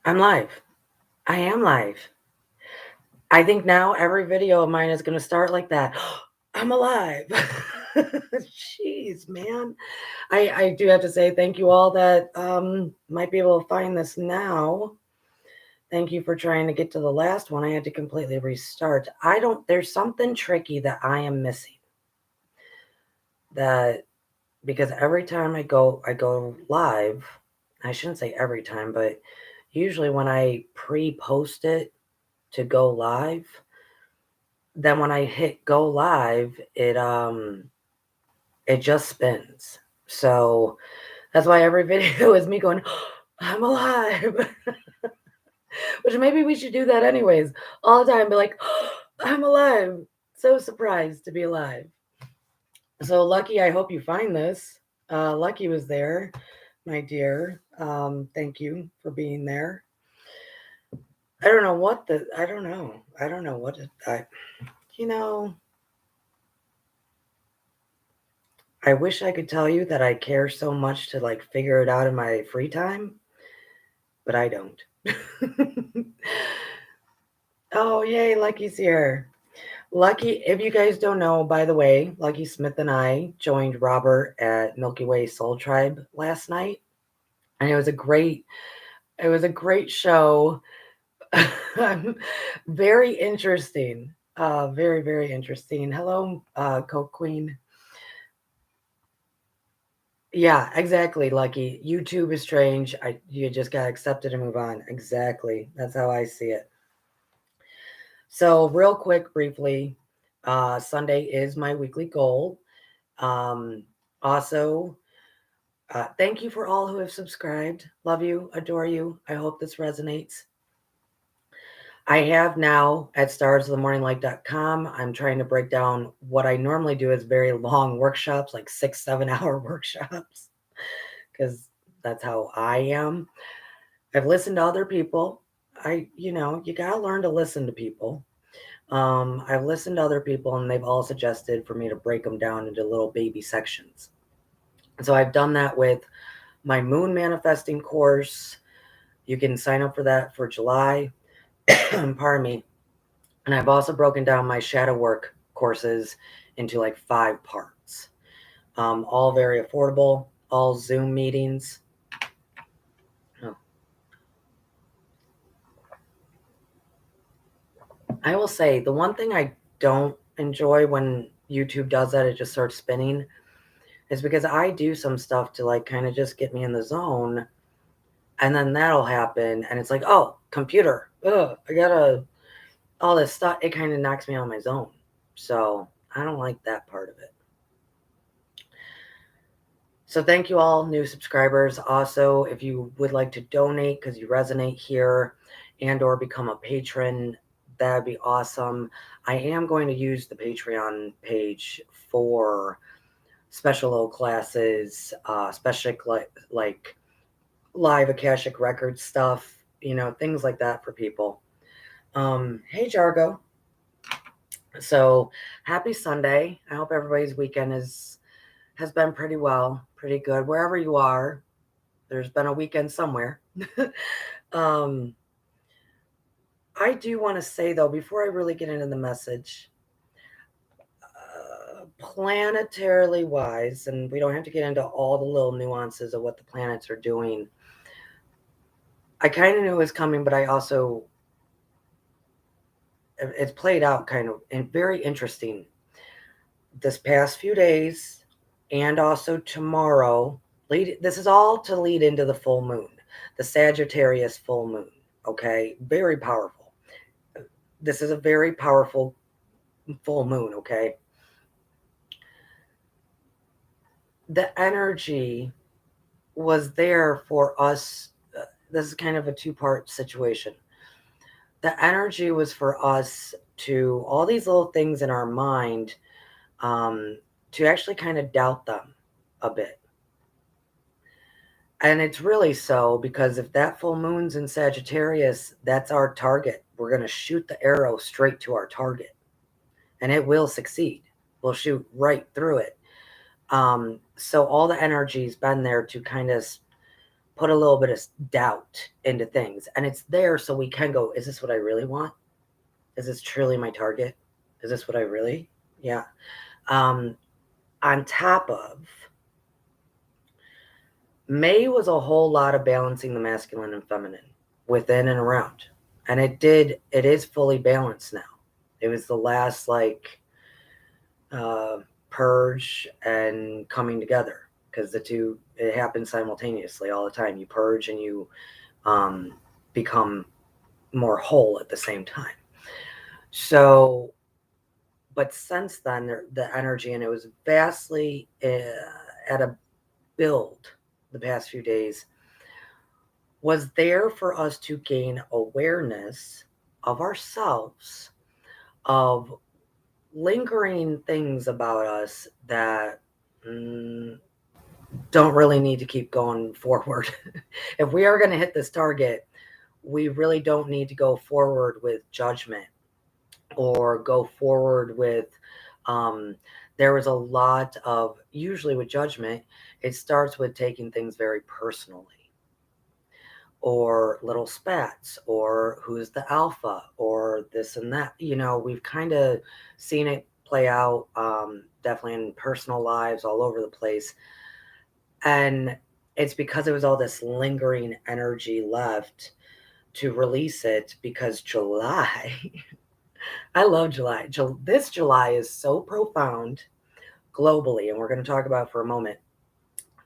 I'm live. I am live. I think now every video of mine is going to start like that. I'm alive. Jeez, man. I do have to say thank you all that might be able to find this now. Thank you for trying to get to the last one. I had to completely restart. There's something tricky that I am missing. That because every time I go live, I shouldn't say every time, but usually when I pre-post it to go live, then when I hit go live, it just spins. So that's why every video is me going, I'm alive. Which maybe we should do that anyways. All the time, be like, I'm alive. So surprised to be alive. So Lucky, I hope you find this. Lucky was there, my dear. Thank you for being there. I don't know what the I don't know. I don't know what it, I you know, I wish I could tell you that I care so much to like figure it out in my free time, but I don't. Oh, yay, Lucky's here. Lucky, if you guys don't know, by the way, Lucky Smith and I joined Robert at Milky Way Soul Tribe last night, and it was a great show. Very interesting. Very, very interesting. Hello, Coke Queen. Yeah, exactly, Lucky. YouTube is strange. You just gotta accept it and move on. Exactly. That's how I see it. So, real quick, briefly, Sunday is my weekly goal. Um, also, thank you for all who have subscribed. Love you, adore you. I hope this resonates. I have now at starsofthemorninglight.com. I'm trying to break down what I normally do as very long workshops, like 6-7 hour workshops, because that's how I am. I've listened to other people. You got to learn to listen to people. I've listened to other people and they've all suggested for me to break them down into little baby sections. So I've done that with my moon manifesting course. You can sign up for that for July. Pardon me. And I've also broken down my shadow work courses into like 5 parts. All very affordable, all Zoom meetings. Oh. I will say the one thing I don't enjoy when YouTube does that, it just starts spinning, is because I do some stuff to like kind of just get me in the zone. And then that'll happen. And it's like, oh, computer, I gotta, all this stuff. It kind of knocks me out of my zone. So I don't like that part of it. So thank you all new subscribers. Also, if you would like to donate because you resonate here and or become a patron, that would be awesome. I am going to use the Patreon page for special little classes, especially like live Akashic Records stuff, things like that for people. Hey, Jargo. So happy Sunday. I hope everybody's weekend has been pretty well, pretty good. Wherever you are, there's been a weekend somewhere. um, I do want to say, though, before I really get into the message, planetarily wise, and we don't have to get into all the little nuances of what the planets are doing. I kind of knew it was coming, but I also, it's played out kind of very interesting this past few days and also tomorrow. This is all to lead into the full moon, the Sagittarius full moon. Okay, very powerful. This is a very powerful full moon. Okay, the energy was there for us. This is kind of a 2-part situation. The energy was for us to all these little things in our mind, to actually kind of doubt them a bit. And it's really so because if that full moon's in Sagittarius, that's our target. We're going to shoot the arrow straight to our target and it will succeed. We'll shoot right through it. So all the energy's been there to kind of put a little bit of doubt into things. And it's there so we can go, is this what I really want? Is this truly my target? Is this what I really? Yeah. On top of, May was a whole lot of balancing the masculine and feminine within and around. And it is fully balanced now. It was the last purge and coming together, because the two, it happens simultaneously all the time. You purge and you become more whole at the same time. So, but since then, the energy, and it was vastly at a build the past few days, was there for us to gain awareness of ourselves, of lingering things about us that don't really need to keep going forward. If we are going to hit this target, we really don't need to go forward with judgment or go forward with there was a lot of, usually with judgment, it starts with taking things very personally, or little spats, or who's the alpha, or this and that. We've kind of seen it play out definitely in personal lives all over the place. And it's because there was all this lingering energy left to release it, because July, I love July. This July is so profound globally, and we're going to talk about it for a moment.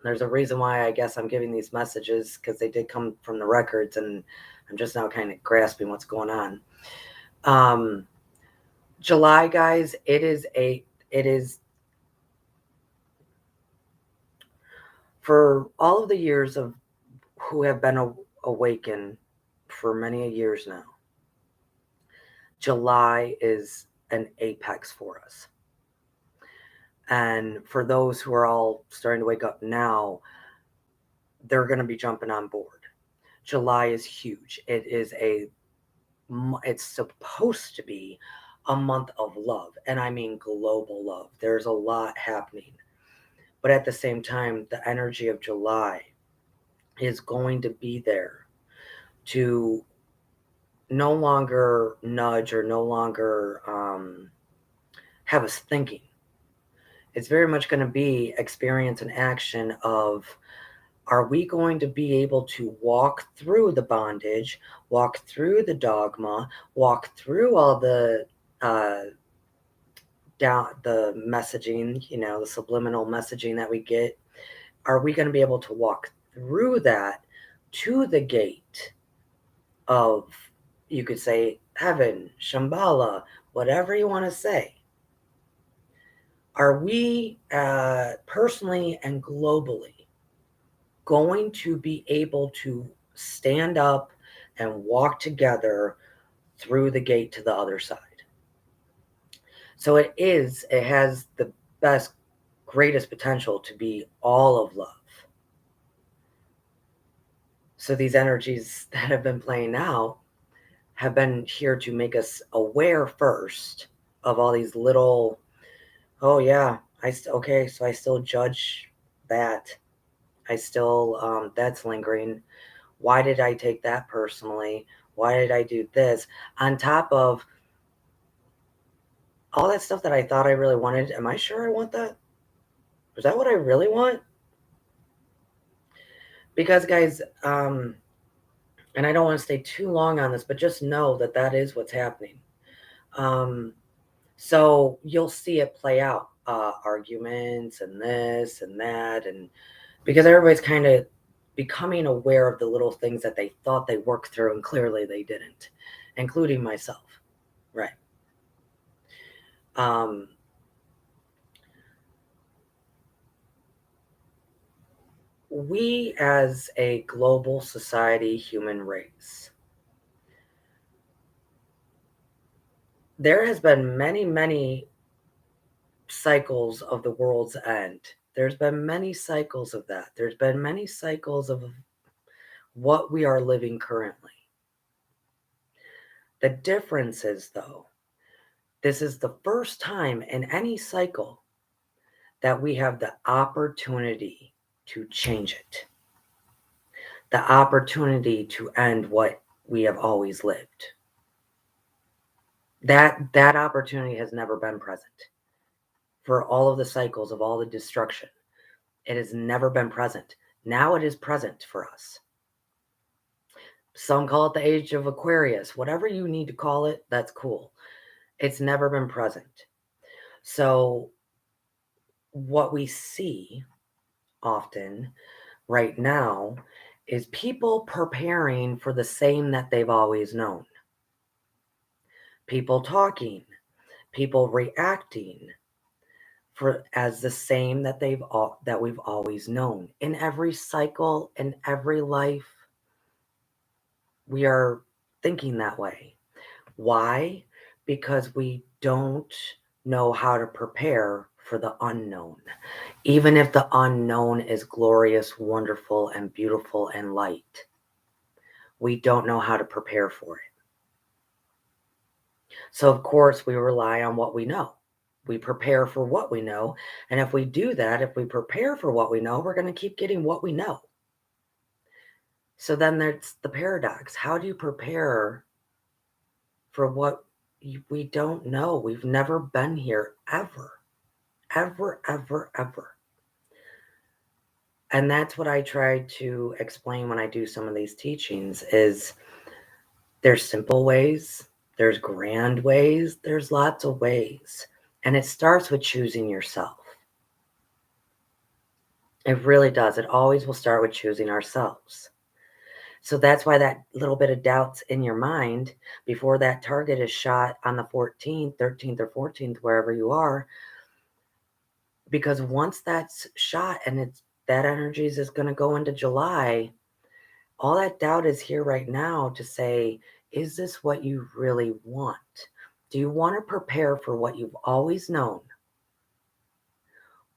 There's a reason why I guess I'm giving these messages, because they did come from the records, and I'm just now kind of grasping what's going on. July, guys, it is for all of the years of who have been awakened for many years now. July is an apex for us. And for those who are all starting to wake up now, they're going to be jumping on board. July is huge. It's supposed to be a month of love, and I mean global love. There's a lot happening. But at the same time, the energy of July is going to be there to no longer nudge or no longer have us thinking. It's very much going to be experience and action of, are we going to be able to walk through the bondage, walk through the dogma, walk through all the the messaging, the subliminal messaging that we get? Are we going to be able to walk through that to the gate of, you could say, heaven, Shambhala, whatever you want to say? Are we personally and globally going to be able to stand up and walk together through the gate to the other side? So it has the best, greatest potential to be all of love. So these energies that have been playing out have been here to make us aware first of all these little, oh yeah, okay, so I still judge that. I still, that's lingering. Why did I take that personally? Why did I do this? On top of all that stuff that I thought I really wanted, am I sure I want that? Is that what I really want? Because, guys, and I don't want to stay too long on this, but just know that that is what's happening. So you'll see it play out, arguments and this and that, and because everybody's kind of becoming aware of the little things that they thought they worked through, and clearly they didn't, including myself. Right. We as a global society, human race, there has been many cycles of the world's end. There's been many cycles of that. There's been many cycles of what we are living currently. The difference is, though, this is the first time in any cycle that we have the opportunity to change it, the opportunity to end what we have always lived. That opportunity has never been present. For all of the cycles of all the destruction, it has never been present. Now it is present for us. Some call it the age of Aquarius. Whatever you need to call it, that's cool. It's never been present. So what we see often right now is people preparing for the same that they've always known. People talking, people reacting for as the same that we've always known. In every cycle, in every life, we are thinking that way. Why? Because we don't know how to prepare for the unknown. Even if the unknown is glorious, wonderful, and beautiful and light, we don't know how to prepare for it. So, of course, we rely on what we know. We prepare for what we know. And if we do that, if we prepare for what we know, we're going to keep getting what we know. So then there's the paradox. How do you prepare for what we don't know? We've never been here ever, ever, ever, ever. And that's what I try to explain when I do some of these teachings is there's simple ways, there's grand ways, there's lots of ways. And it starts with choosing yourself. It really does. It always will start with choosing ourselves. So that's why that little bit of doubts in your mind before that target is shot on the 14th, 13th, or 14th, wherever you are, because once that's shot and that energy is just going to go into July, all that doubt is here right now to say, is this what you really want? Do you want to prepare for what you've always known?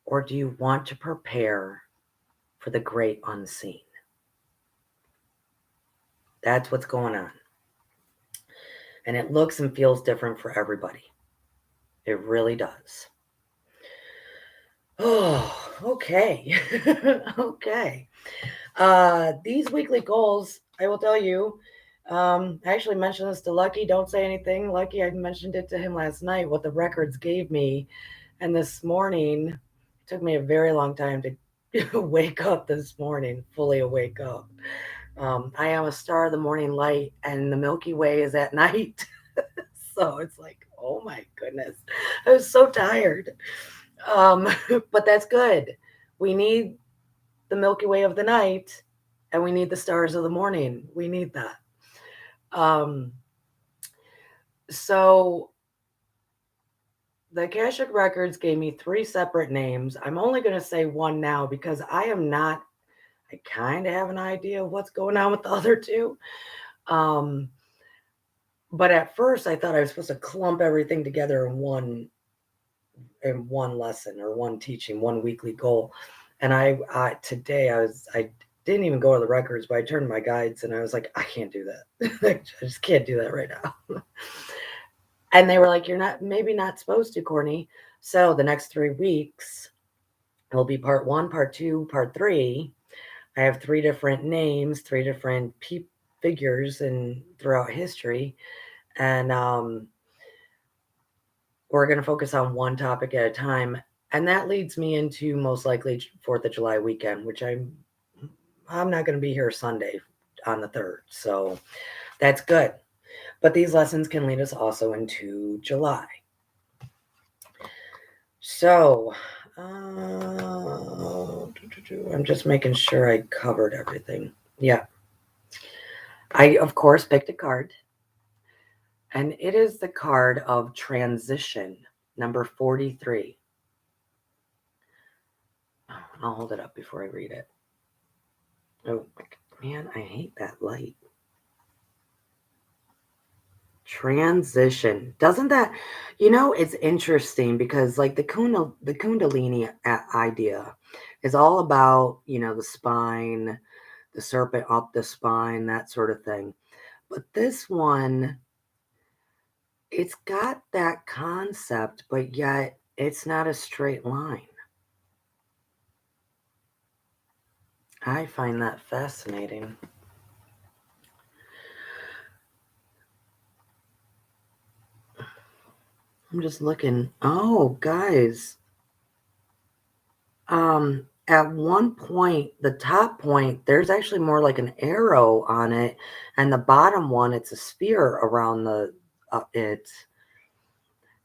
Or do you want to prepare for the great unseen? That's what's going on. And it looks and feels different for everybody. It really does. Oh, okay. Okay. These weekly goals, I will tell you, I actually mentioned this to Lucky. Don't say anything. Lucky, I mentioned it to him last night, what the records gave me. And this morning, it took me a very long time to wake up this morning, fully awake up. I am a star of the morning light, and the Milky Way is at night. So it's like, oh my goodness. I was so tired. But that's good. We need the Milky Way of the night, and we need the stars of the morning. We need that. So the Akashic Records gave me 3 separate names. I'm only going to say one now because I kind of have an idea of what's going on with the other 2. But at first I thought I was supposed to clump everything together in one lesson or one teaching, one weekly goal. And today I didn't even go to the records, but I turned to my guides and I was like, I can't do that. I just can't do that right now. And they were like, you're maybe not supposed to, Courtney. So the next 3 weeks will be part 1, part 2, part 3. I have 3 different names, 3 different figures throughout history. And we're going to focus on one topic at a time. And that leads me into most likely 4th of July weekend, which I'm not going to be here Sunday on the 3rd. So that's good. But these lessons can lead us also into July. So I'm just making sure I covered everything. Yeah. I, of course, picked a card. And it is the card of transition, number 43. I'll hold it up before I read it. Oh, man, I hate that light. Transition. Doesn't that, it's interesting because like the Kundalini idea is all about, the spine, the serpent up the spine, that sort of thing. But this one, it's got that concept, but yet it's not a straight line. I find that fascinating. I'm just looking. Oh, guys. At one point, the top point, there's actually more like an arrow on it, and the bottom one, it's a sphere around it.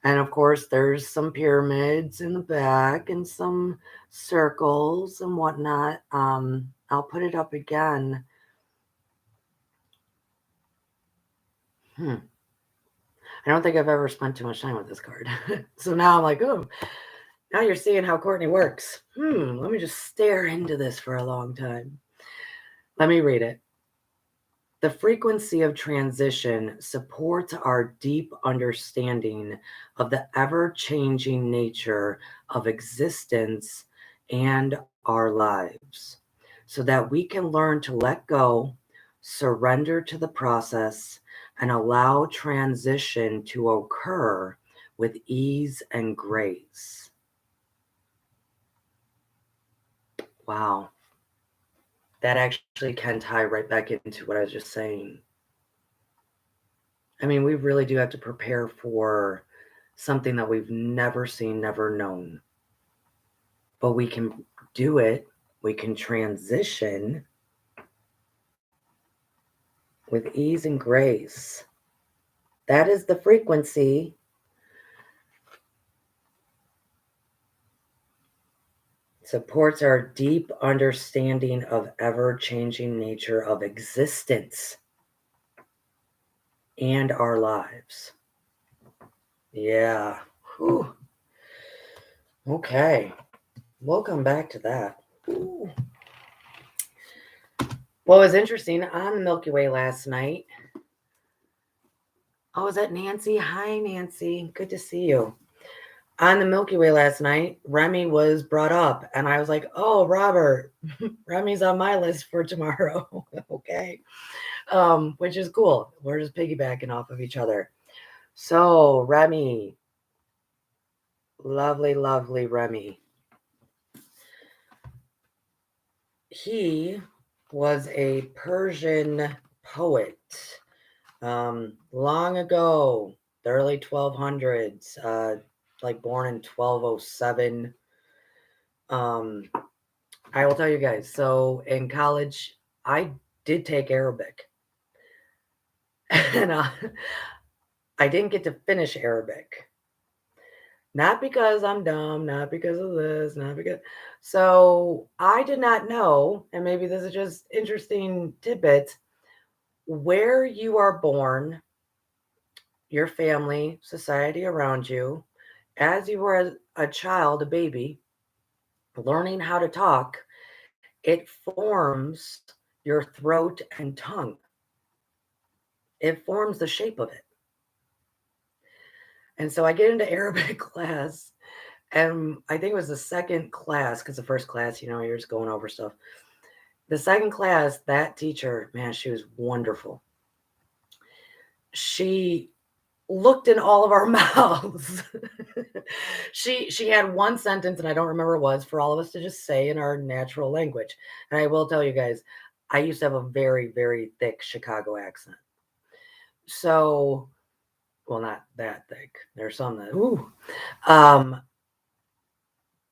And of course, there's some pyramids in the back and some circles and whatnot. I'll put it up again. I don't think I've ever spent too much time with this card. So now I'm like, oh, now you're seeing how Courtney works. Let me just stare into this for a long time. Let me read it. The frequency of transition supports our deep understanding of the ever-changing nature of existence and our lives, so that we can learn to let go, surrender to the process, and allow transition to occur with ease and grace. Wow. That actually can tie right back into what I was just saying. I mean, we really do have to prepare for something that we've never seen, never known. But we can do it. We can transition with ease and grace. That is the frequency. Supports our deep understanding of ever-changing nature of existence and our lives. Yeah. Whew. Okay. We'll come back to that. Ooh. What was interesting on the Milky Way last night. Oh, is that Nancy? Hi, Nancy. Good to see you. On the Milky Way last night, Remy was brought up, and I was like, oh, Robert, Remy's on my list for tomorrow. Okay. Which is cool. We're just piggybacking off of each other. So, Remy, lovely, lovely Remy. He was a Persian poet long ago, the early 1200s, like born in 1207. I will tell you guys, so in college, I did take Arabic. And I didn't get to finish Arabic. Not because I'm dumb, not because of this, not because. So I did not know, and maybe this is just interesting tidbits, where you are born, your family, society around you, as you were a child, a baby, learning how to talk, it forms your throat and tongue. It forms the shape of it. And so I get into Arabic class, and I think it was the second class, because the first class, you're just going over stuff. The second class, that teacher, man, she was wonderful. She looked in all of our mouths. She had one sentence, and I don't remember what it was, for all of us to just say in our natural language. And I will tell you guys, I used to have a very, very thick Chicago accent. So, well, not that thick. There's some that, ooh.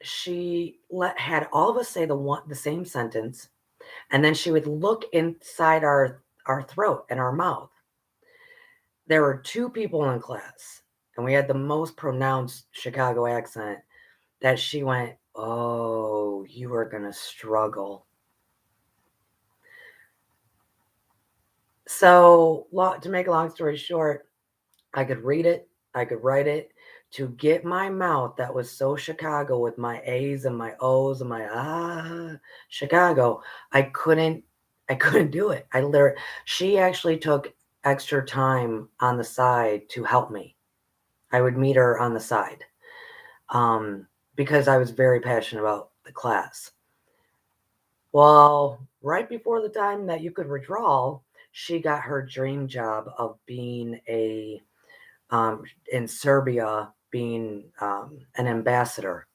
She had all of us say the same sentence, and then she would look inside our throat and our mouth. There were two people in class, and we had the most pronounced Chicago accent, that she went, oh, you are going to struggle. So, to make a long story short, I could read it, I could write it. To get my mouth that was so Chicago, with my A's and my O's and my Chicago, I couldn't do it. She actually took extra time on the side to help me. I would meet her on the side, because I was very passionate about the class. Well, right before the time that you could withdraw, she got her dream job of being in Serbia, being an ambassador.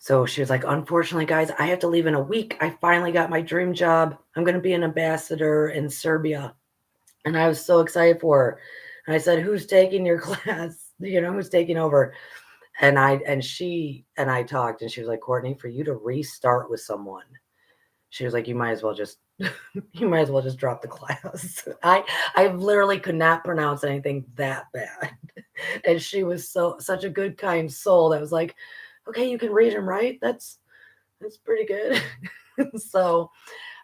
So she was like, unfortunately, guys, I have to leave in a week. I finally got my dream job. I'm going to be an ambassador in Serbia. And I was so excited for her. And I said, who's taking your class? Who's taking over? And she and I talked, and she was like, Courtney, for you to restart with someone, she was like, you might as well just drop the class. I literally could not pronounce anything that bad. And she was such a good, kind soul that was like, okay, you can read and write. That's pretty good. So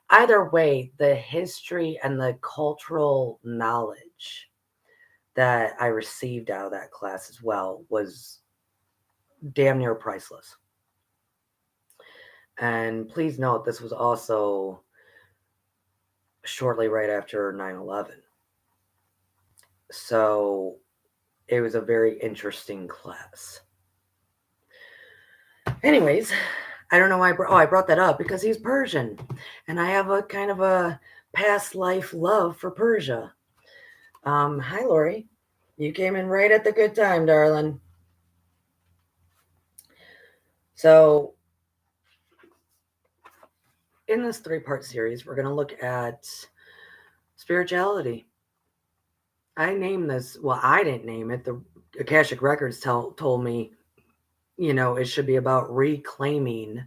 either way, the history and the cultural knowledge that I received out of that class as well was damn near priceless. And please note, this was also shortly right after 9/11. So it was a very interesting class. Anyways, I don't know why I brought that up because he's Persian, and I have a kind of a past life love for Persia. Hi, Lori. You came in right at the good time, darling. So in this 3-part series, we're going to look at spirituality. I named this, well, I didn't name it. The Akashic Records told me, it should be about reclaiming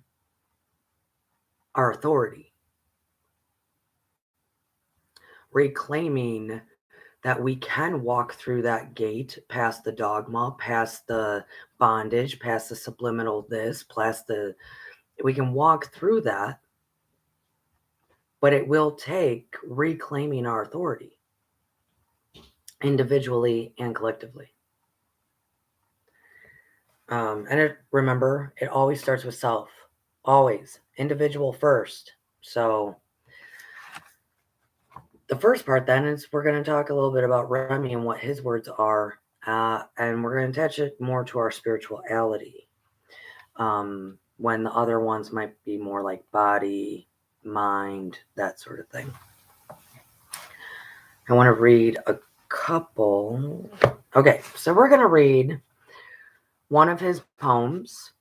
our authority. Reclaiming that we can walk through that gate, past the dogma, past the bondage, past the subliminal we can walk through that, but it will take reclaiming our authority individually and collectively. Remember, it always starts with self. Always. Individual first. So the first part then is we're going to talk a little bit about Rumi and what his words are. And we're going to attach it more to our spirituality. When the other ones might be more like body, mind, that sort of thing. I want to read a couple. Okay, so we're going to read one of his poems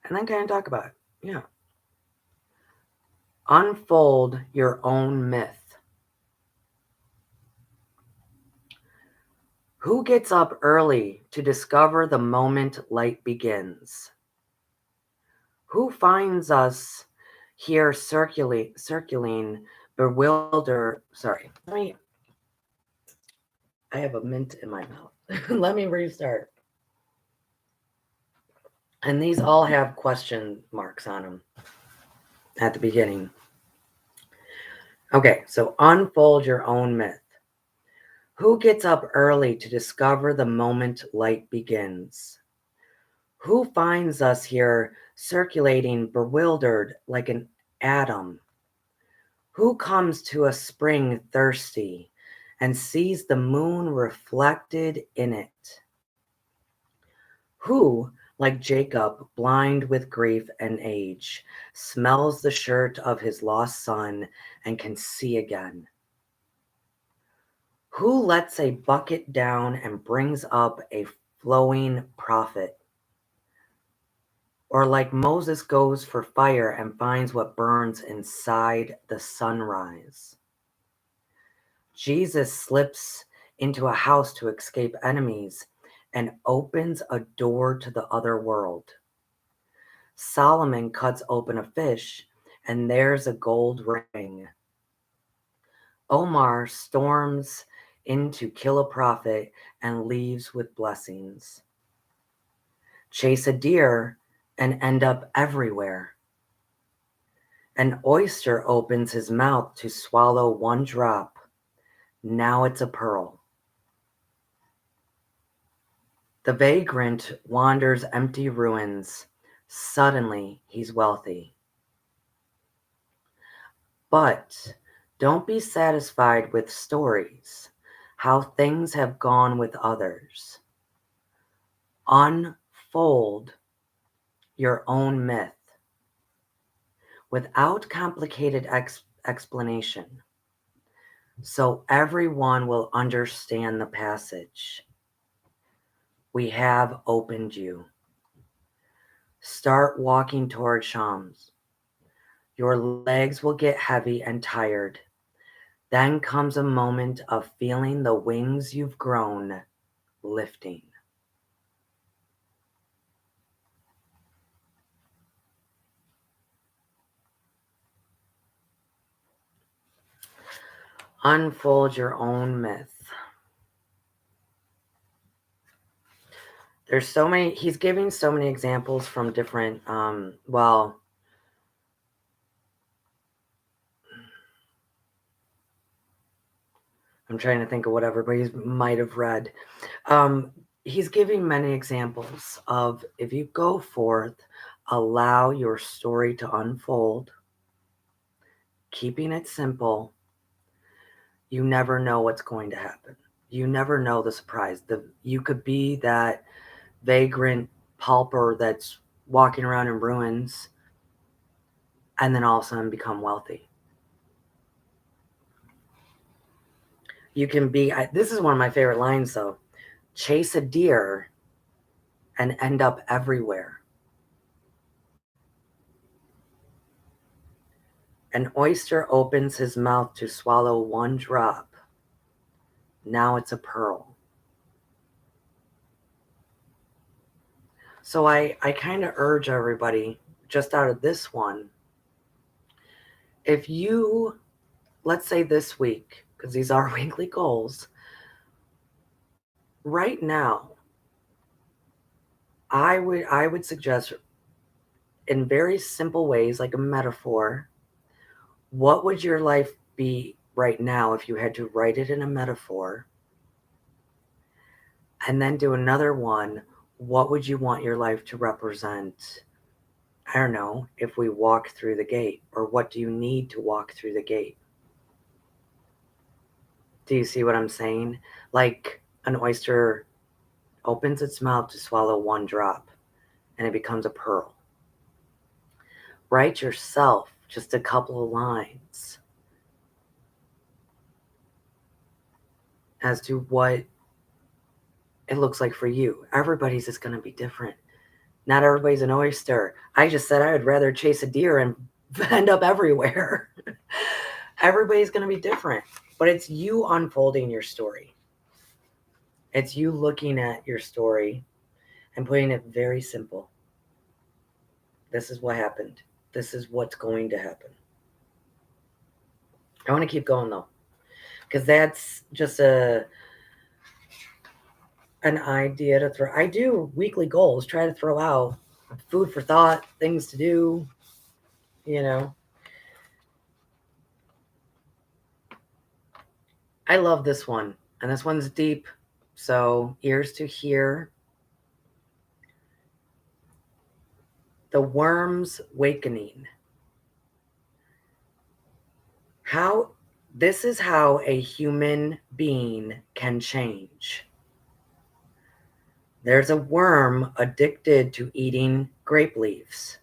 and then kind of talk about it. Yeah. Unfold your own myth. Who gets up early to discover the moment light begins? Who finds us here circling, bewildered? Sorry, I have a mint in my mouth. Let me restart. And these all have question marks on them at the beginning. Okay, so unfold your own myth. Who gets up early to discover the moment light begins? Who finds us here circulating, bewildered like an atom? Who comes to a spring thirsty and sees the moon reflected in it? Who, like Jacob, blind with grief and age, smells the shirt of his lost son and can see again? Who lets a bucket down and brings up a flowing prophet? Or like Moses goes for fire and finds what burns inside the sunrise? Jesus slips into a house to escape enemies and opens a door to the other world. Solomon cuts open a fish and there's a gold ring. Omar storms in to kill a prophet and leaves with blessings. Chase a deer and end up everywhere. An oyster opens his mouth to swallow one drop. Now it's a pearl. The vagrant wanders empty ruins. Suddenly he's wealthy. But don't be satisfied with stories, how things have gone with others. Unfold your own myth without complicated explanation, so everyone will understand the passage. We have opened you. Start walking toward Shams. Your legs will get heavy and tired. Then comes a moment of feeling the wings you've grown lifting. Unfold your own myth. There's so many, he's giving so many examples from different, well, I'm trying to think of what everybody might have read. He's giving many examples of if you go forth, allow your story to unfold, keeping it simple, you never know what's going to happen. You never know the surprise. You could be that vagrant pauper that's walking around in ruins and then all of a sudden become wealthy. You can be, this is one of my favorite lines though, chase a deer and end up everywhere. An oyster opens his mouth to swallow one drop. Now it's a pearl. So I kind of urge everybody, just out of this one, if you, let's say this week, because these are weekly goals, right now, I would suggest in very simple ways, like a metaphor, what would your life be right now if you had to write it in a metaphor? And then do another one, what would you want your life to represent? I don't know, if we walk through the gate, or what do you need to walk through the gate? Do you see what I'm saying? Like an oyster opens its mouth to swallow one drop and it becomes a pearl. Write yourself just a couple of lines as to what it looks like for you. Everybody's is going to be different. Not everybody's an oyster. I just said I would rather chase a deer and end up everywhere. Everybody's going to be different, but it's you unfolding your story. It's you looking at your story and putting it very simple. This is what happened. This is what's going to happen. I want to keep going though, because that's just an idea to throw. I do weekly goals, try to throw out food for thought, things to do, you know. I love this one, and this one's deep, so ears to hear. The worm's wakening. This is how a human being can change. There's a worm addicted to eating grape leaves.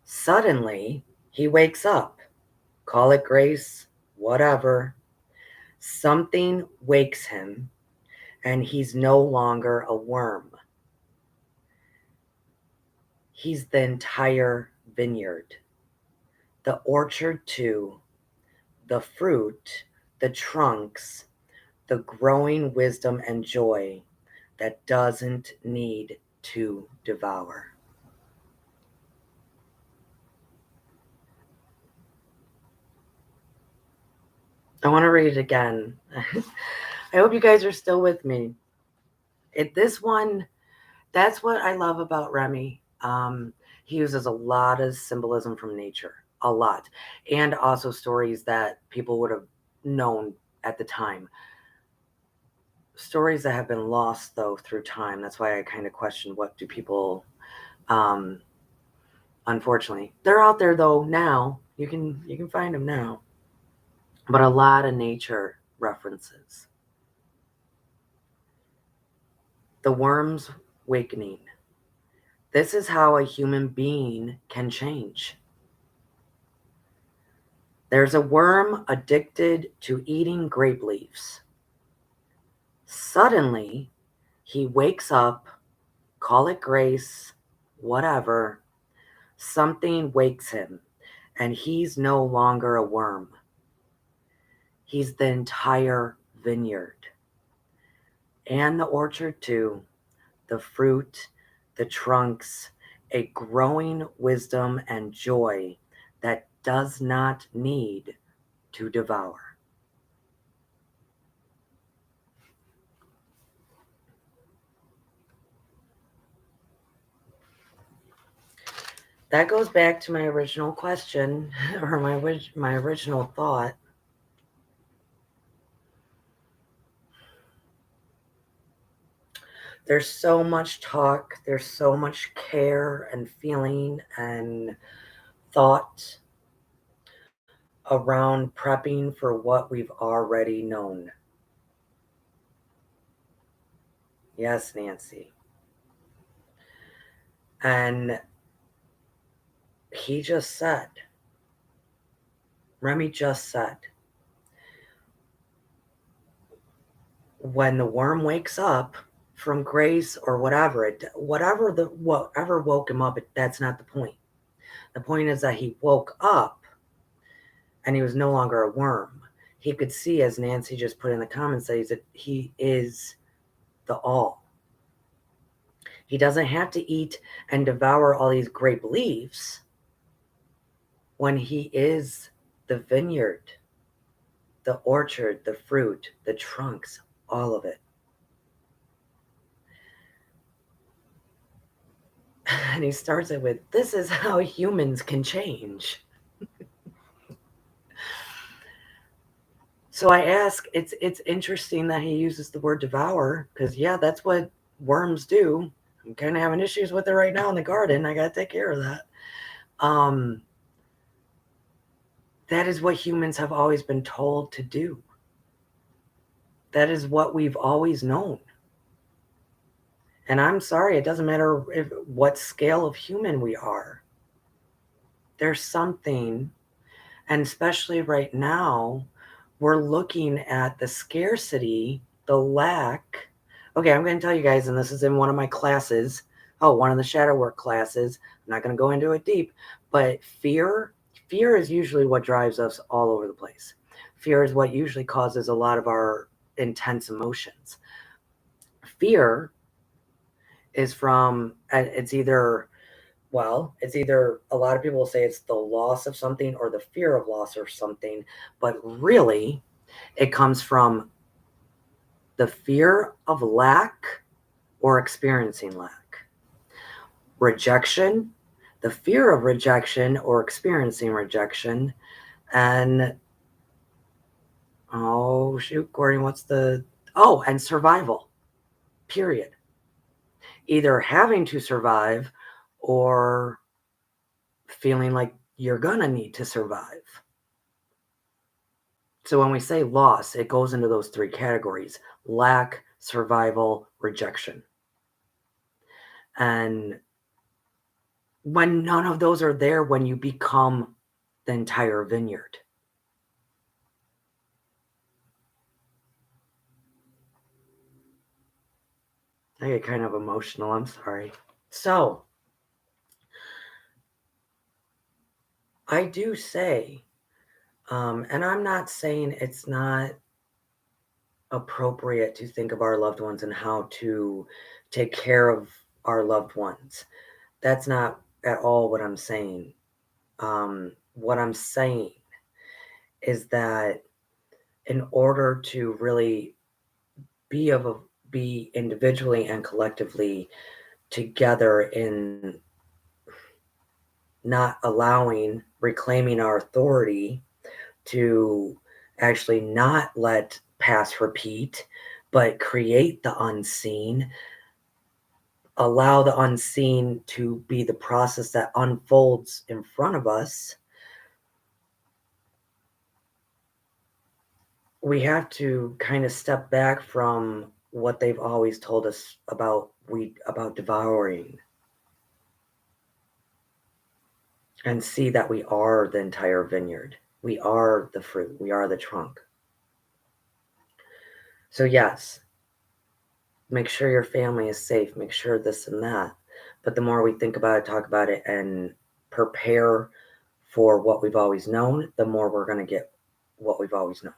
Suddenly, he wakes up. Call it grace, whatever. Something wakes him, and he's no longer a worm. He's the entire vineyard. The orchard too, the fruit, the trunks, the growing wisdom and joy that doesn't need to devour. I want to read it again. I hope you guys are still with me. This one, that's what I love about Rumi. He uses a lot of symbolism from nature, a lot, and also stories that people would have known at the time. Stories that have been lost though through time. That's why I kind of question what do people. Unfortunately, they're out there though now. You can find them now, but a lot of nature references. The worm's wakening. This is how a human being can change. There's a worm addicted to eating grape leaves. Suddenly, He wakes up, call it grace, whatever, something wakes him, and he's no longer a worm. He's the entire vineyard and the orchard too, the fruit, the trunks, a growing wisdom and joy that does not need to devour. That goes back to my original question, or my original thought. There's so much talk, there's so much care and feeling and thought around prepping for what we've already known. Yes, Nancy. And he just said, Remy just said, when the worm wakes up from grace or whatever, whatever woke him up, that's not the point. The point is that he woke up and he was no longer a worm. He could see, as Nancy just put in the comments, that he is the all. He doesn't have to eat and devour all these great beliefs when he is the vineyard, the orchard, the fruit, the trunks, all of it. And he starts it with, this is how humans can change. So I ask, it's interesting that he uses the word devour, because yeah, that's what worms do. I'm kind of having issues with it right now in the garden. I got to take care of that. That is what humans have always been told to do. That is what we've always known. And I'm sorry, it doesn't matter what scale of human we are. There's something, and especially right now, we're looking at the scarcity, the lack. Okay, I'm going to tell you guys, and this is in one of my classes. One of the shadow work classes. I'm not going to go into it deep, but fear is usually what drives us all over the place. Fear is what usually causes a lot of our intense emotions. Fear is from, it's either a lot of people will say it's the loss of something or the fear of loss or something, but really it comes from the fear of lack or experiencing lack. Rejection, the fear of rejection or experiencing rejection, and oh shoot, Gordon, and survival, period. Either having to survive or feeling like you're gonna need to survive. So when we say loss, it goes into those three categories: lack, survival, rejection. And when none of those are there, when you become the entire vineyard. I get kind of emotional, I'm sorry. So I do say, and I'm not saying it's not appropriate to think of our loved ones and how to take care of our loved ones. That's not at all what I'm saying. What I'm saying is that in order to really be individually and collectively together in not reclaiming our authority to actually not let past repeat, but create the unseen, allow the unseen to be the process that unfolds in front of us. We have to kind of step back from what they've always told us about devouring, and see that we are the entire vineyard. We are the fruit. We are the trunk. So yes, make sure your family is safe, make sure this and that. But the more we think about it, talk about it, and prepare for what we've always known, the more we're going to get what we've always known.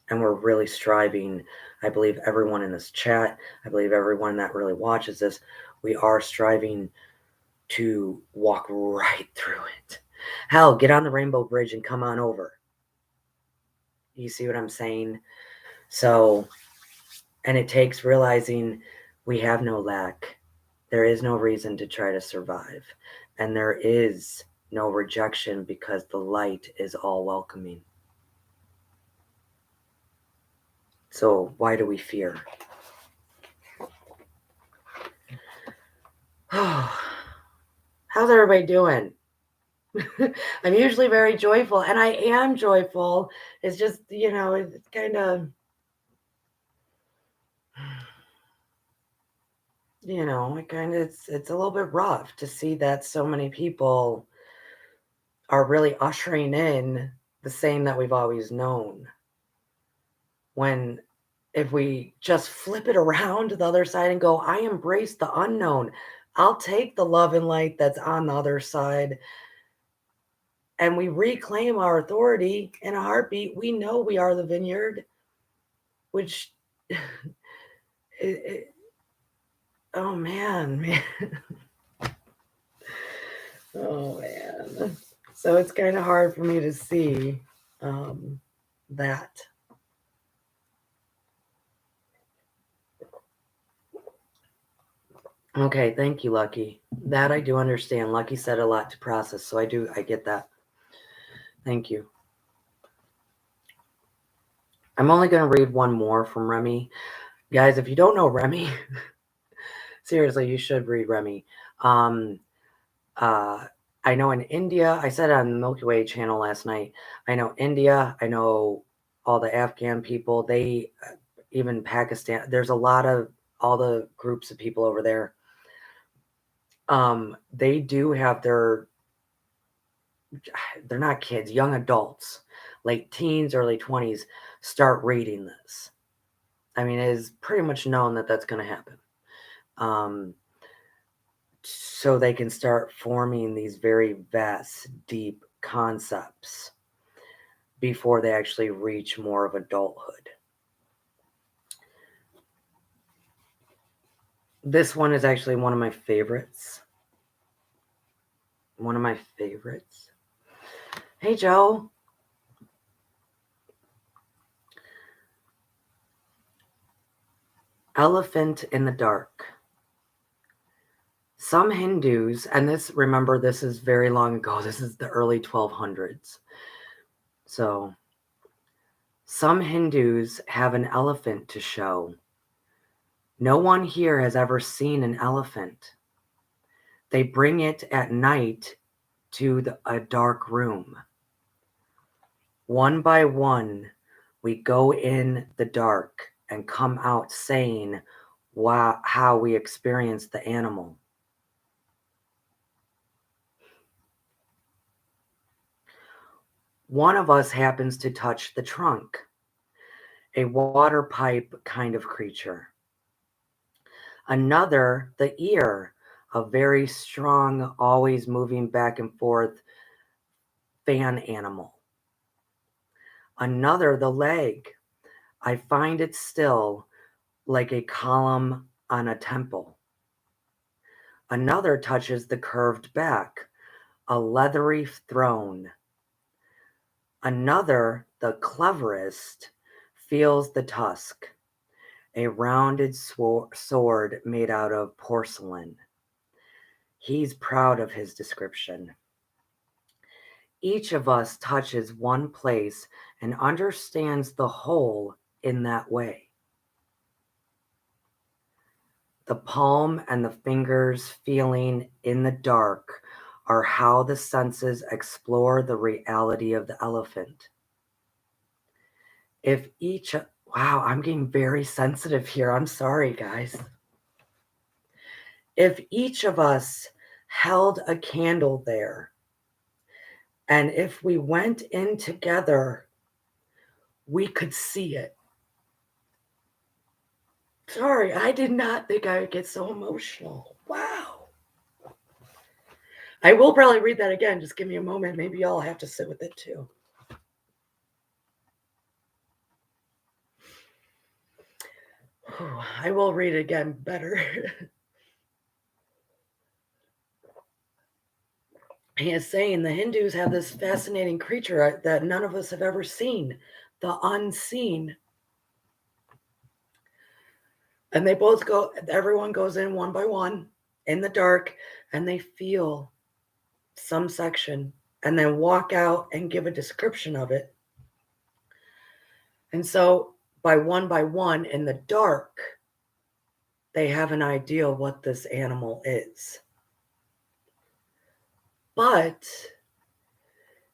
And we're really striving, I believe everyone in this chat, I believe everyone that really watches this, we are striving to walk right through it. Hell, get on the Rainbow Bridge and come on over. You see what I'm saying? So, and it takes realizing we have no lack. There is no reason to try to survive. And there is no rejection because the light is all welcoming. So why do we fear? How's everybody doing? I'm usually very joyful, and I am joyful. It's just, it's kind of, it's a little bit rough to see that so many people are really ushering in the same that we've always known. When if we just flip it around to the other side and go, I embrace the unknown. I'll take the love and light that's on the other side. And we reclaim our authority in a heartbeat. We know we are the vineyard, which, oh man. Oh man. So it's kind of hard for me to see that. Okay, thank you, Lucky. That I do understand. Lucky said a lot to process, so I get that. Thank you. I'm only going to read one more from Rumi. Guys, if you don't know Rumi, seriously, you should read Rumi. I know in India, I said on the Milky Way channel last night, I know India, I know all the Afghan people, they, even Pakistan, there's a lot of, all the groups of people over there. They do have they're not kids, young adults, late teens, early 20s, start reading this. I mean, it is pretty much known that that's going to happen. So they can start forming these very vast, deep concepts before they actually reach more of adulthood. This one is actually one of my favorites. One of my favorites. Hey, Joe. Elephant in the Dark. Some Hindus, and this, remember, this is very long ago. This is the early 1200s. So, some Hindus have an elephant to show. No one here has ever seen an elephant. They bring it at night to a dark room. One by one, we go in the dark and come out saying how we experienced the animal. One of us happens to touch the trunk, a water pipe kind of creature. Another, the ear, a very strong, always moving back and forth fan animal. Another, the leg. I find it still like a column on a temple. Another touches the curved back, a leathery throne. Another, the cleverest, feels the tusk, a rounded sword made out of porcelain. He's proud of his description. Each of us touches one place and understands the whole in that way. The palm and the fingers feeling in the dark are how the senses explore the reality of the elephant. Wow, I'm getting very sensitive here. I'm sorry, guys. If each of us held a candle there, and if we went in together, we could see it. Sorry, I did not think I would get so emotional. Wow. I will probably read that again. Just give me a moment. Maybe y'all have to sit with it too. I will read it again better. He is saying the Hindus have this fascinating creature that none of us have ever seen, the unseen. And they both go, everyone goes in one by one in the dark, and they feel some section and then walk out and give a description of it. And so by one in the dark, they have an idea what this animal is. But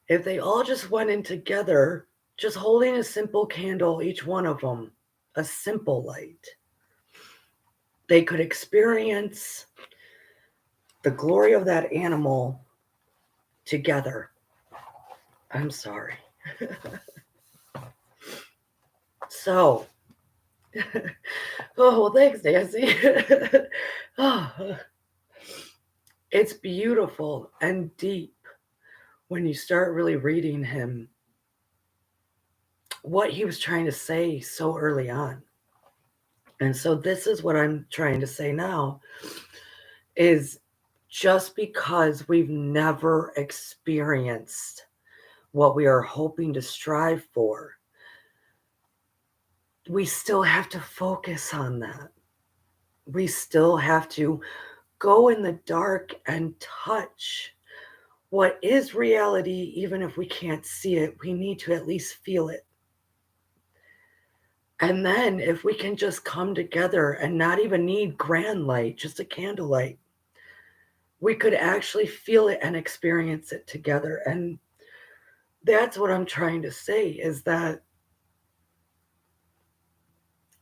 if they all just went in together, just holding a simple candle, each one of them, a simple light, they could experience the glory of that animal together. I'm sorry. So, oh, well, thanks, Nancy. Oh, it's beautiful and deep when you start really reading him, what he was trying to say so early on. And so this is what I'm trying to say now is just because we've never experienced what we are hoping to strive for, we still have to focus on that. We still have to go in the dark and touch what is reality. Even if we can't see it, we need to at least feel it. And then if we can just come together and not even need grand light, just a candlelight, we could actually feel it and experience it together. And that's what I'm trying to say is that,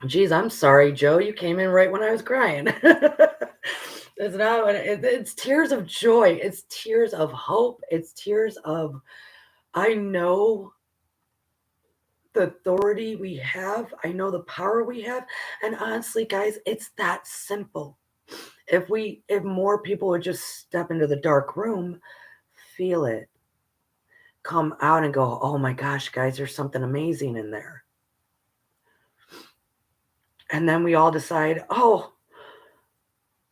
geez, I'm sorry, Joe, you came in right when I was crying. It's not what it's tears of joy. It's tears of hope. It's tears of, I know the authority we have. I know the power we have. And honestly, guys, it's that simple. If more people would just step into the dark room, feel it, come out and go, oh my gosh, guys, there's something amazing in there. And then we all decide, oh,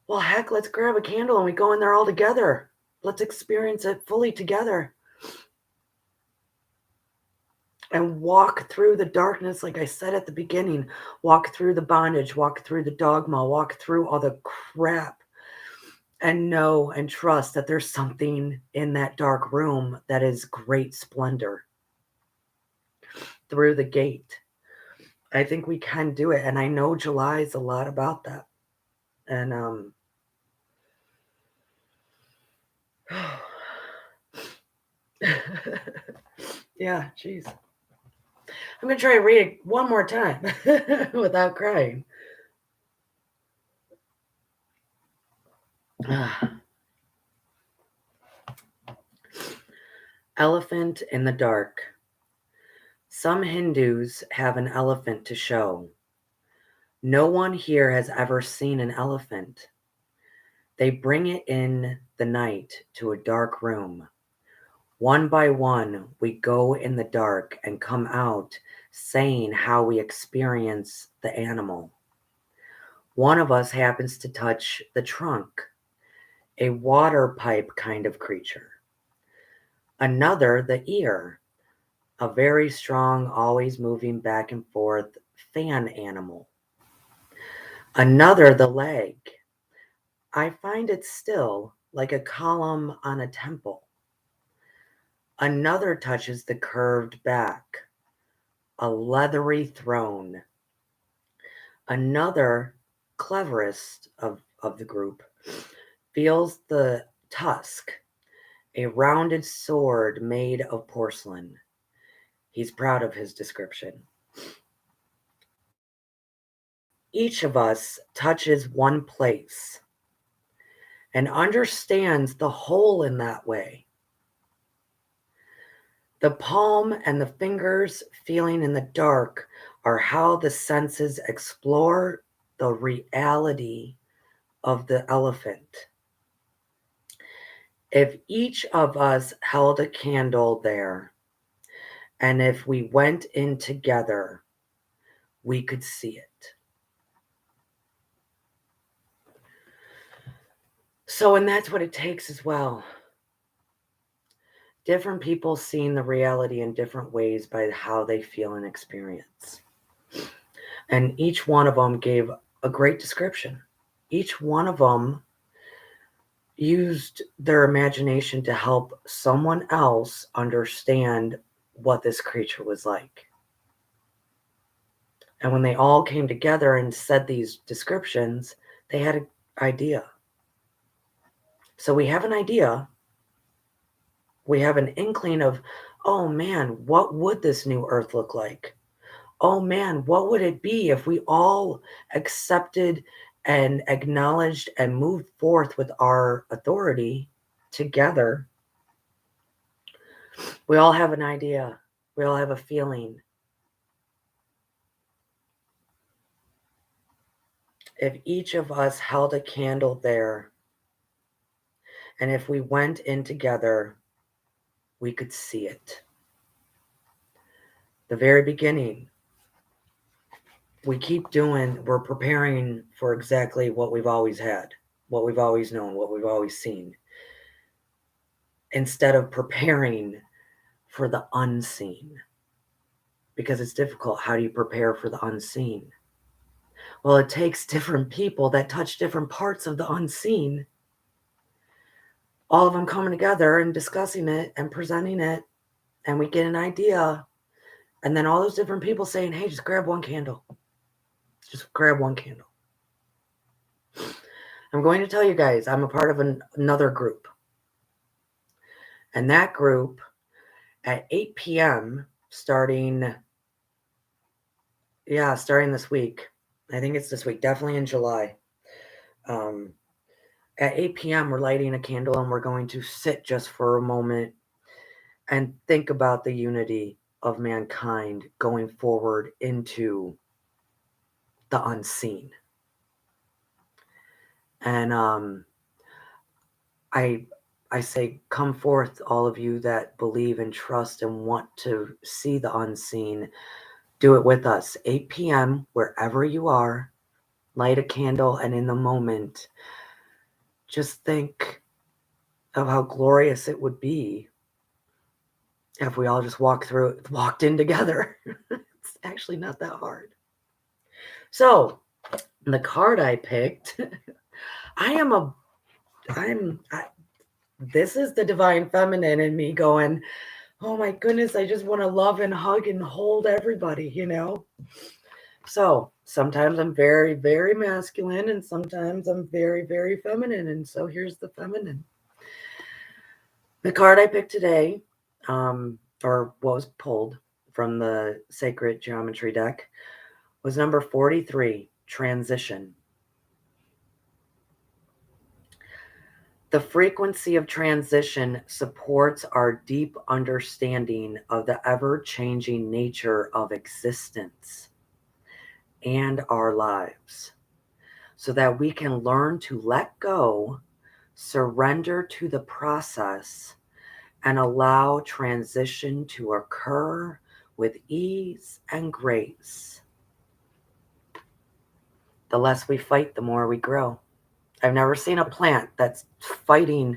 well, heck, let's grab a candle and we go in there all together. Let's experience it fully together. And walk through the darkness, like I said at the beginning, walk through the bondage, walk through the dogma, walk through all the crap, and know and trust that there's something in that dark room that is great splendor through the gate. I think we can do it. And I know July is a lot about that. And yeah, geez. I'm going to try to read it one more time without crying. Elephant in the dark. Some Hindus have an elephant to show. No one here has ever seen an elephant. They bring it in the night to a dark room. One by one, we go in the dark and come out saying how we experience the animal. One of us happens to touch the trunk, a water pipe kind of creature. Another, the ear, a very strong, always moving back and forth fan animal. Another, the leg. I find it still like a column on a temple. Another touches the curved back, a leathery throne. Another, cleverest of the group, feels the tusk, a rounded sword made of porcelain. He's proud of his description. Each of us touches one place and understands the whole in that way. The palm and the fingers feeling in the dark are how the senses explore the reality of the elephant. If each of us held a candle there, and if we went in together, we could see it. So, and that's what it takes as well. Different people seeing the reality in different ways by how they feel and experience. And each one of them gave a great description. Each one of them used their imagination to help someone else understand what this creature was like. And when they all came together and said these descriptions, they had an idea. So we have an idea. We have an inkling of, oh man, what would this new earth look like? Oh man, what would it be if we all accepted and acknowledged and moved forth with our authority together? We all have an idea. We all have a feeling. If each of us held a candle there, and if we went in together, we could see it. The very beginning, we keep doing, we're preparing for exactly what we've always had, what we've always known, what we've always seen, instead of preparing for the unseen. Because it's difficult. How do you prepare for the unseen? Well, it takes different people that touch different parts of the unseen, all of them coming together and discussing it and presenting it, and we get an idea. And then all those different people saying, hey, just grab one candle. Just grab one candle. I'm going to tell you guys, I'm a part of another group. And that group at 8 p.m. starting this week. I think it's this week, definitely in July. At 8 p.m., we're lighting a candle and we're going to sit just for a moment and think about the unity of mankind going forward into the unseen. And I say, come forth, all of you that believe and trust and want to see the unseen. Do it with us. 8 p.m., wherever you are, light a candle, and in the moment, just think of how glorious it would be if we all just walked in together. It's actually not that hard. So, the card I picked, this is the divine feminine in me going, oh my goodness, I just want to love and hug and hold everybody, you know? So sometimes I'm very, very masculine and sometimes I'm very, very feminine. And so here's the feminine. The card I picked today, or was pulled from the sacred geometry deck, was number 43, Transition. The frequency of transition supports our deep understanding of the ever-changing nature of existence and our lives, so that we can learn to let go, surrender to the process, and allow transition to occur with ease and grace. The less we fight, the more we grow. I've never seen a plant that's fighting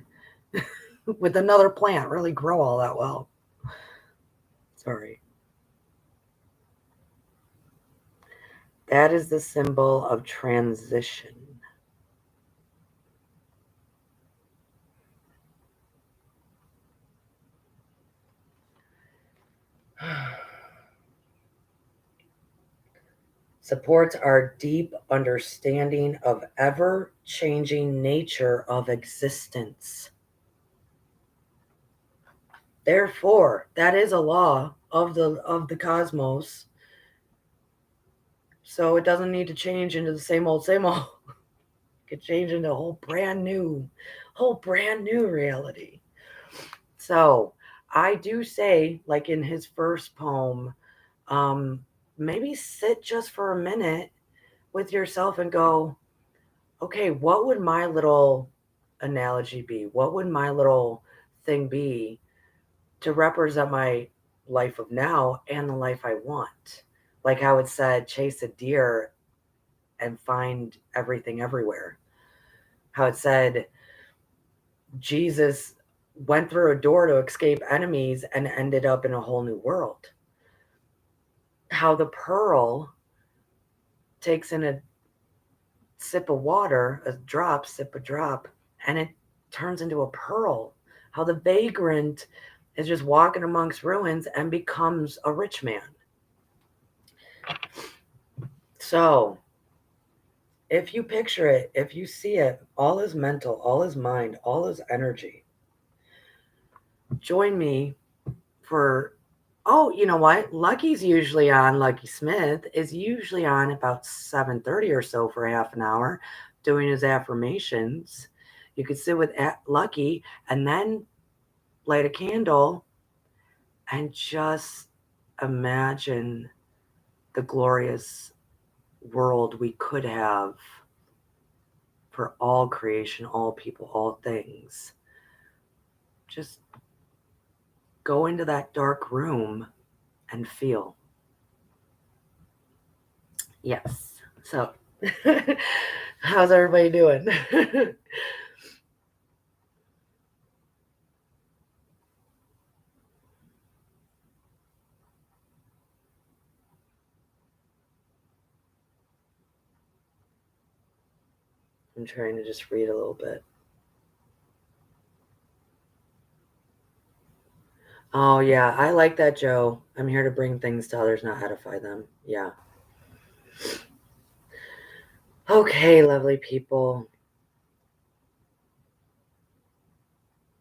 with another plant really grow all that well. Sorry. That is the symbol of transition. Supports our deep understanding of ever-changing nature of existence. Therefore, that is a law of the cosmos. So it doesn't need to change into the same old, same old. It could change into a whole brand new reality. So I do say, like in his first poem, maybe sit just for a minute with yourself and go, okay, what would my little analogy be? What would my little thing be to represent my life of now and the life I want? Like how it said, chase a deer and find everything everywhere. How it said, Jesus went through a door to escape enemies and ended up in a whole new world. How the pearl takes in a sip of water, a drop, sip a drop, and it turns into a pearl. How the vagrant is just walking amongst ruins and becomes a rich man. So, if you picture it, if you see it, all is mental, all is mind, all is energy. Join me for, oh, you know what? Lucky's usually on, Lucky Smith is usually on about 7:30 or so for half an hour doing his affirmations. You could sit with Lucky and then light a candle and just imagine the glorious world we could have for all creation, all people, all things. Just go into that dark room and feel. Yes. So, how's everybody doing? I'm trying to just read a little bit. Oh, yeah. I like that, Joe. I'm here to bring things to others, not edify them. Yeah. Okay, lovely people.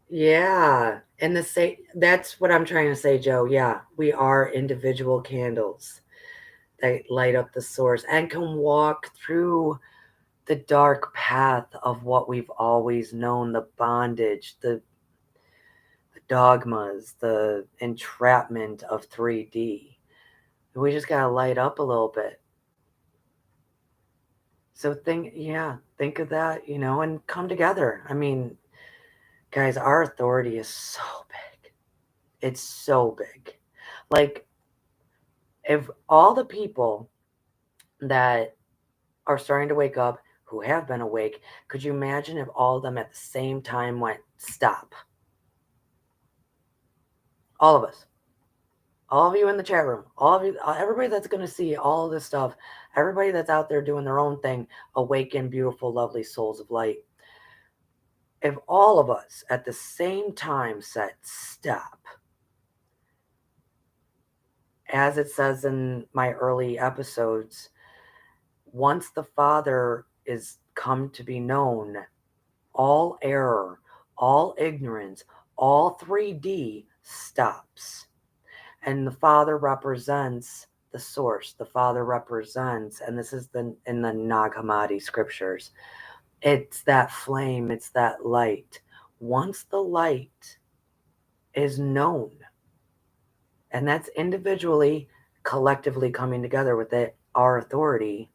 Yeah. And that's what I'm trying to say, Joe. Yeah. We are individual candles that light up the source and can walk through the dark path of what we've always known, the bondage, the dogmas, the entrapment of 3D. We just got to light up a little bit. So think of that, and come together. I mean, guys, our authority is so big. It's so big. Like, if all the people that are starting to wake up, who have been awake, could you imagine if all of them at the same time went, stop? All of us. All of you in the chat room, all of you, everybody that's going to see all of this stuff, everybody that's out there doing their own thing, awaken, beautiful, lovely souls of light. If all of us at the same time said, stop, as it says in my early episodes, once the Father is come to be known, all error, all ignorance, all 3D stops. And the Father represents the source. The Father represents, and this is in the Nag Hammadi scriptures, it's that flame, it's that light. Once the light is known, and that's individually, collectively coming together with it, our authority,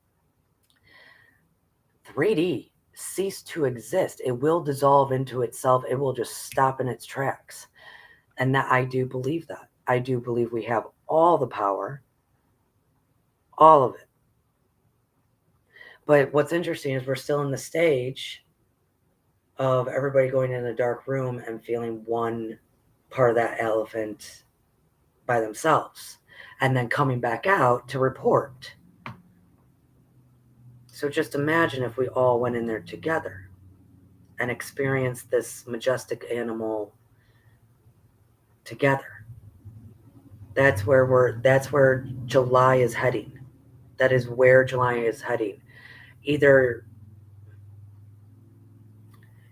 3D cease to exist. It will dissolve into itself. It will just stop in its tracks. And that I do believe that. I do believe we have all the power, all of it. But what's interesting is we're still in the stage of everybody going in a dark room and feeling one part of that elephant by themselves and then coming back out to report. So just imagine if we all went in there together and experienced this majestic animal together. That's where July is heading. That is where July is heading. Either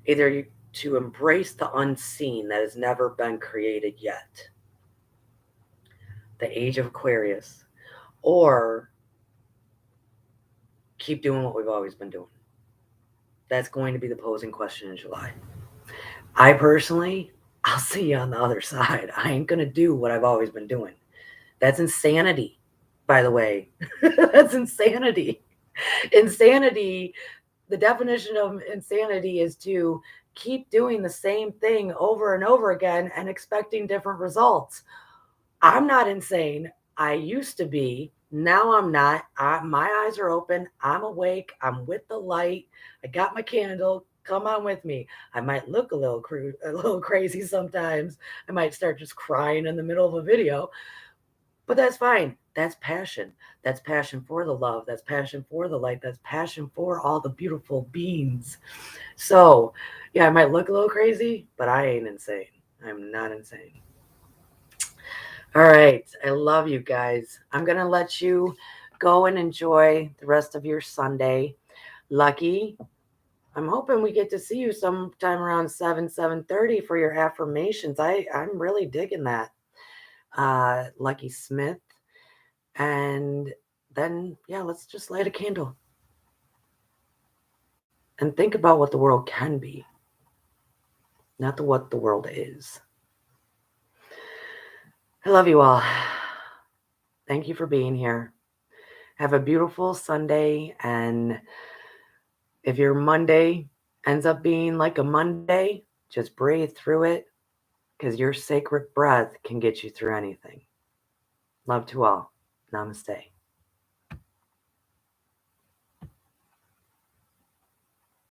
to embrace the unseen that has never been created yet, the age of Aquarius, or keep doing what we've always been doing. That's going to be the posing question in July. I personally, I'll see you on the other side. I ain't going to do what I've always been doing. That's insanity, by the way. That's insanity. Insanity, the definition of insanity is to keep doing the same thing over and over again and expecting different results. I'm not insane. I used to be. Now I'm not. My eyes are open. I'm awake. I'm with the light. I got my candle. Come on with me. I might look a little crazy sometimes. I might start just crying in the middle of a video, but that's fine. That's passion. That's passion for the love. That's passion for the light. That's passion for all the beautiful beings. So, yeah, I might look a little crazy, but I ain't insane. I'm not insane. All right. I love you guys. I'm going to let you go and enjoy the rest of your Sunday. Lucky, I'm hoping we get to see you sometime around 7:30 for your affirmations. I'm really digging that. Lucky Smith. And then, yeah, let's just light a candle and think about what the world can be, not what the world is. I love you all. Thank you for being here. Have a beautiful Sunday. And if your Monday ends up being like a Monday, just breathe through it because your sacred breath can get you through anything. Love to all. Namaste.